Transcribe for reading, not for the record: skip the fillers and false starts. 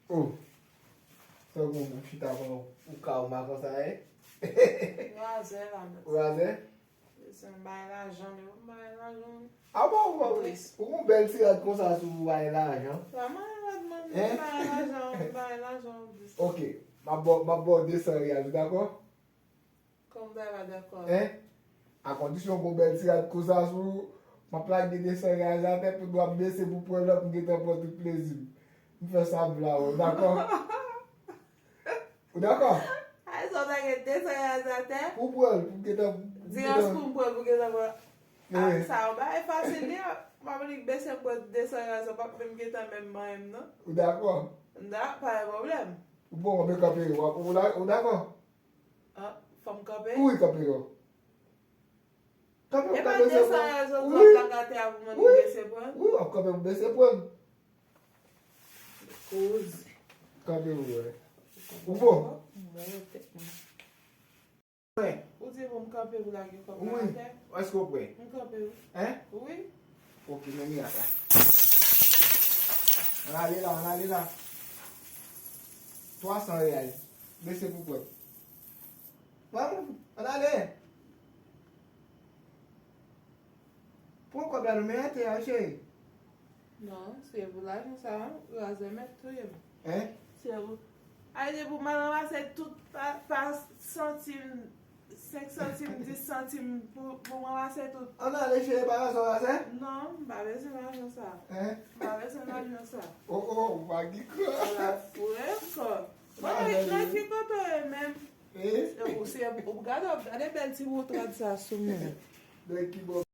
Oh, so bon, chita kon ou ka ou ma kon sa e? Raze la met. Ou raze? Se mbay LAJAN yo, mbay LAJAN. Ah bon, ou kon bel sirat kon sa sou baye LAJAN? Sa man, mbay LAJAN. Ok, ma bo 200 riyal, d'akon? Kom deva d'akon. A kondisyon kon bel sirat kon sa sou, ma plak de 200 riyal zate pou do ap bese pou pren lop mwen getan pou tout plezib. Mwen fè sa vla ou, d'akon? Ou d'akon? Ay, so da gen 200 riyal zate? Pou pren, pou getan... Diyan skoum pou getan pou... Sa ou ba, e fasil li, ma mwen ik bese pou 200 riyal sa pa pou mwen getan men mwen, non? Ou d'akon? Nda, pa e problem. Ou bon, mwen kape yo, ou d'akon? Fom kape? Ou yi kape yo? Kape E yo pa kape 200 se pon? riyal sa tou plakate a pou mwen bese pou? Ou, ap kape mwen bese pon? Kouz. Kape yo, we. Ou bon? Mwen yo tek mwen. Oui. Ou di pou mkape ou la ki fom Oui. plakate? Est-ce que vous pouvez? Mkape ou? Oui. Ok, mais mira ça. On allait là. 300 réals. Baissez pour quoi? Vamos, on allait. Pourquoi bien le mettre, chérie? Non, se vous la jen sa, ou a ze met tou yon. Se vous. Ay de pou man ramase tout pa centime, 5 centime, 10 centime pou ramase tout. On allait chérie, pas ça, ça? Non, ba bese la jen sa. Ba bese la jen sa. Oh, va dire quoi? La fouye ko. Mwen nan ki koto e men. Ou se, ou gade bel ti wotrad sa sou mwen. De qui bon.